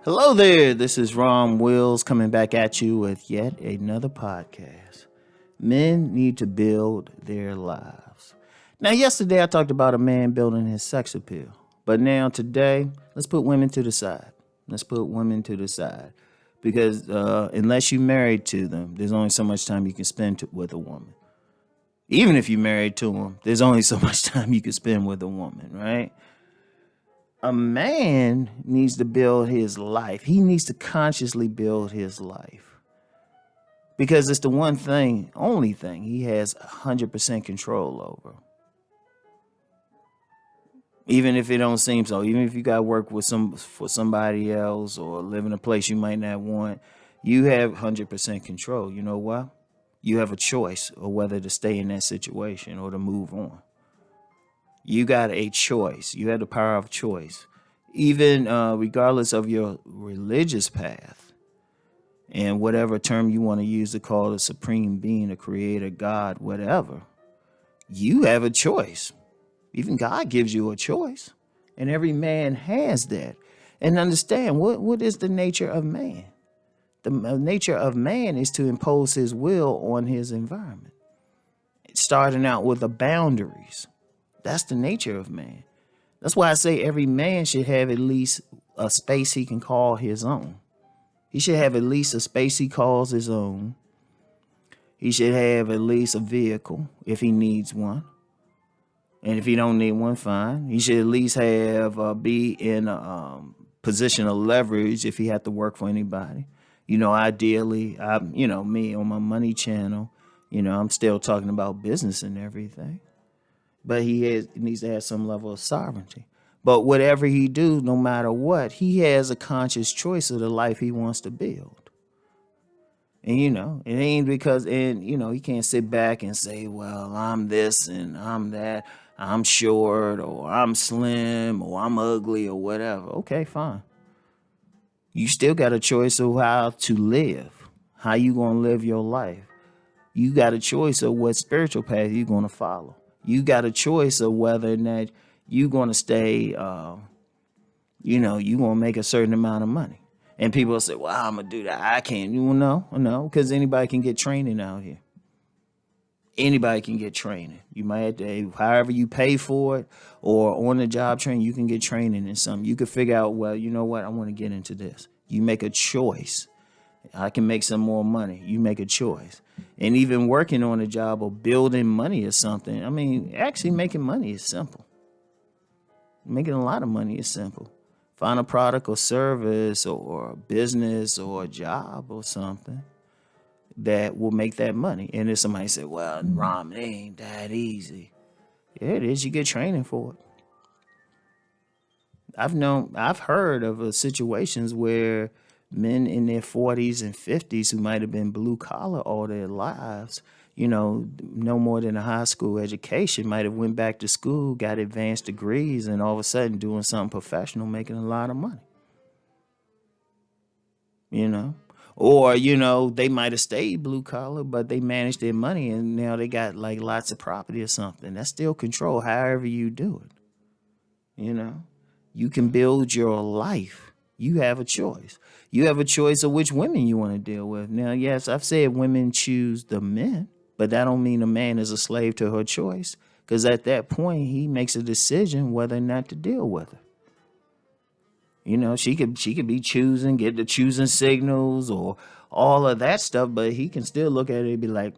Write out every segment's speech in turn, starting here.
Hello there, this is Rom Wills coming back at you with yet another podcast. Men need to build their lives. Now, yesterday I talked about a man building his sex appeal, but now today, let's put women to the side. Let's put women to the side because unless you're married to them, there's only so much time you can spend with a woman. Even if you're married to them, there's only so much time you can spend with a woman, right? A man needs to build his life. He needs to consciously build his life because it's the one thing, only thing he has 100% control over. Even if it don't seem so, even if you got to work with for somebody else or live in a place you might not want, you have 100% control. You know what? You have a choice of whether to stay in that situation or to move on. You got a choice. You have the power of choice. Even regardless of your religious path and whatever term you want to use to call the supreme being, a creator, God, whatever, you have a choice. Even God gives you a choice. And every man has that. And understand, what is the nature of man? The nature of man is to impose his will on his environment. Starting out with the boundaries. That's the nature of man. That's why I say every man should have at least a space he can call his own. He should have at least a space he calls his own. He should have at least a vehicle if he needs one. And if he don't need one, fine. He should at least have be in a position of leverage if he had to work for anybody. Ideally, me on my money channel, I'm still talking about business and everything. But he needs to have some level of sovereignty. But whatever he do, no matter what, he has a conscious choice of the life he wants to build. And, it ain't because, he can't sit back and say, well, I'm this and I'm that. I'm short or I'm slim or I'm ugly or whatever. Okay, fine. You still got a choice of how to live, how you going to live your life. You got a choice of what spiritual path you're going to follow. You got a choice of whether or not you're going to stay, you're going to make a certain amount of money. And people say, well, I'm going to do that. I can't. No, because anybody can get training out here. Anybody can get training. You might have to, however you pay for it or on the job training, you can get training in something. You can figure out, well, you know what? I want to get into this. You make a choice. I can make some more money. You make a choice. And even working on a job or building money or something, actually making money is simple. Making a lot of money is simple. Find a product or service or a business or a job or something that will make that money. And if somebody say, well, Rom, it ain't that easy. Yeah, it is. You get training for it. I've heard of situations where men in their 40s and 50s who might have been blue collar all their lives, no more than a high school education, might have went back to school, got advanced degrees, and all of a sudden doing something professional, making a lot of money. Or, they might have stayed blue collar, but they managed their money and now they got like lots of property or something. That's still control, however you do it. You can build your life. You have a choice. You have a choice of which women you want to deal with. Now, yes, I've said women choose the men, but that don't mean a man is a slave to her choice. Because at that point, he makes a decision whether or not to deal with her. She could be get the choosing signals or all of that stuff, but he can still look at it and be like,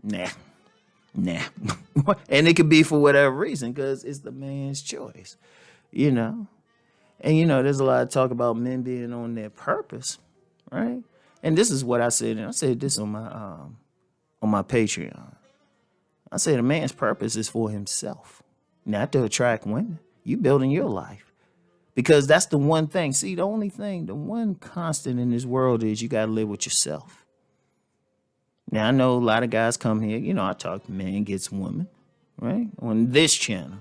nah. And it could be for whatever reason, because it's the man's choice, And, there's a lot of talk about men being on their purpose, right? And this is what I said, and I said this on my Patreon. I said a man's purpose is for himself, not to attract women. You building your life. Because that's the one thing. See, the one constant in this world is you got to live with yourself. Now, I know a lot of guys come here. I talk man gets woman, right? On this channel,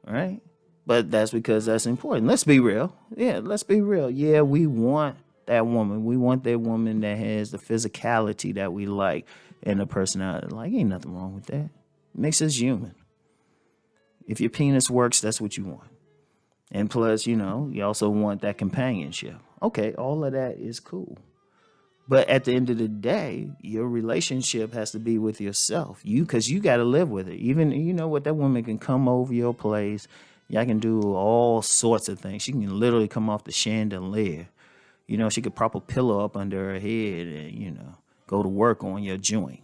right? But that's because that's important. Let's be real. Yeah, let's be real. Yeah, we want that woman. We want that woman that has the physicality that we like and the personality. Like, ain't nothing wrong with that. It makes us human. If your penis works, that's what you want. And plus, you also want that companionship. Okay, all of that is cool. But at the end of the day, your relationship has to be with yourself. Because you got to live with it. Even, you know what, that woman can come over your place. Y'all can do all sorts of things. She can literally come off the chandelier. You know, she could prop a pillow up under her head and, go to work on your joint.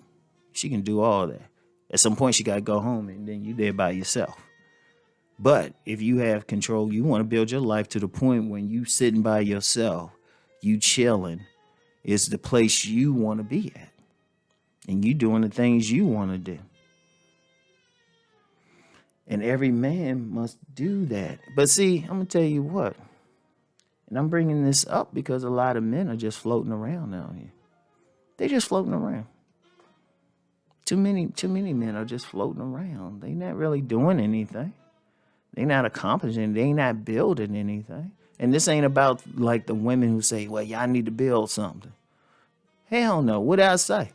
She can do all that. At some point, she got to go home and then you there by yourself. But if you have control, you want to build your life to the point when you sitting by yourself, you chilling, is the place you want to be at. And you doing the things you want to do. And every man must do that. But see, I'm going to tell you what. And I'm bringing this up because a lot of men are just floating around out here. They're just floating around. Too many men are just floating around. They're not really doing anything. They're not accomplishing. They're not building anything. And this ain't about like the women who say, well, y'all need to build something. Hell no. What did I say?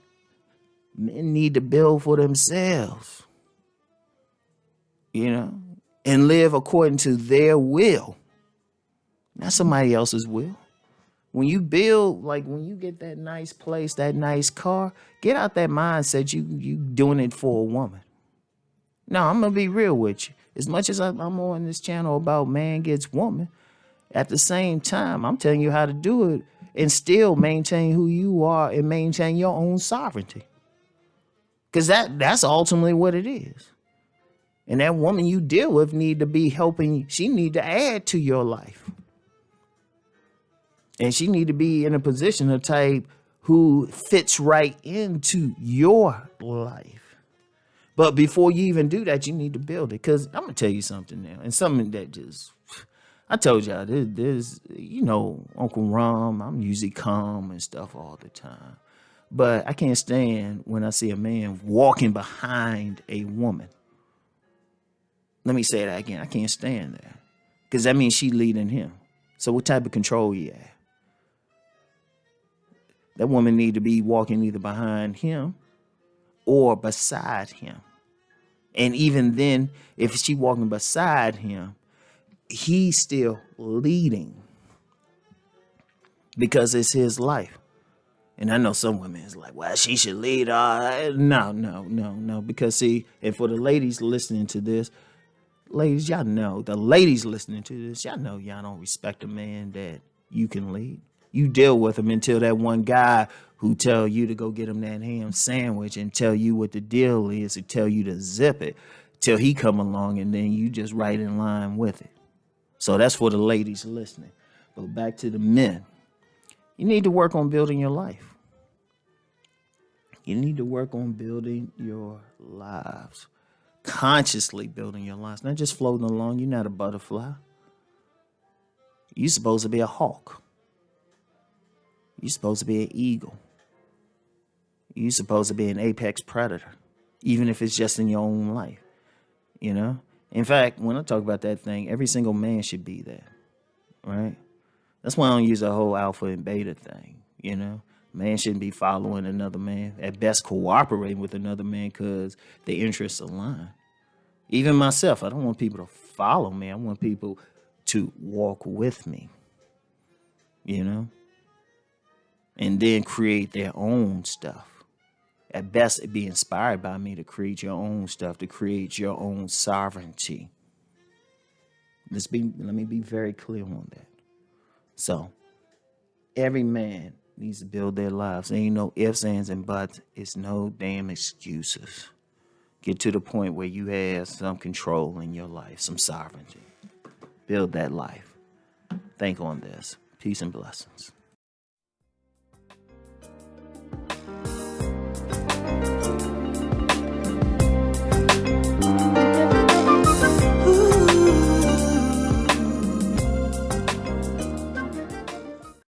Men need to build for themselves. And live according to their will. Not somebody else's will. When you build, like when you get that nice place, that nice car, get out that mindset you doing it for a woman. No, I'm going to be real with you. As much as I'm on this channel about man gets woman, at the same time, I'm telling you how to do it and still maintain who you are and maintain your own sovereignty. Because that's ultimately what it is. And that woman you deal with need to be helping. She need to add to your life. And she need to be in a position of type who fits right into your life. But before you even do that, you need to build it. Because I'm going to tell you something now. And something that just, I told y'all, there's, Uncle Rom, I'm usually calm and stuff all the time. But I can't stand when I see a man walking behind a woman. Let me say that again. I can't stand that. Because that means she leading him. So what type of control you have? That woman need to be walking either behind him or beside him. And even then, if she walking beside him, he's still leading because it's his life. And I know some women is like, well, she should lead. No. Because see, and for the ladies listening to this, ladies, y'all know, the ladies listening to this, y'all know y'all don't respect a man that you can lead. You deal with him until that one guy who tell you to go get him that ham sandwich and tell you what the deal is and tell you to zip it till he come along and then you just right in line with it. So that's for the ladies listening. But back to the men. You need to work on building your life. You need to work on building your lives. Consciously building your lives. Not just floating along. You're not a butterfly. You're supposed to be a hawk. You're supposed to be an eagle. You're supposed to be an apex predator, even if it's just in your own life, In fact, when I talk about that thing, every single man should be that, right? That's why I don't use the whole alpha and beta thing, Man shouldn't be following another man. At best, cooperating with another man because their interests align. Even myself, I don't want people to follow me. I want people to walk with me, And then create their own stuff. At best, be inspired by me to create your own stuff, to create your own sovereignty. Let me be very clear on that. So, every man needs to build their lives. There ain't no ifs, ands, and buts. It's no damn excuses. Get to the point where you have some control in your life, some sovereignty. Build that life. Think on this. Peace and blessings.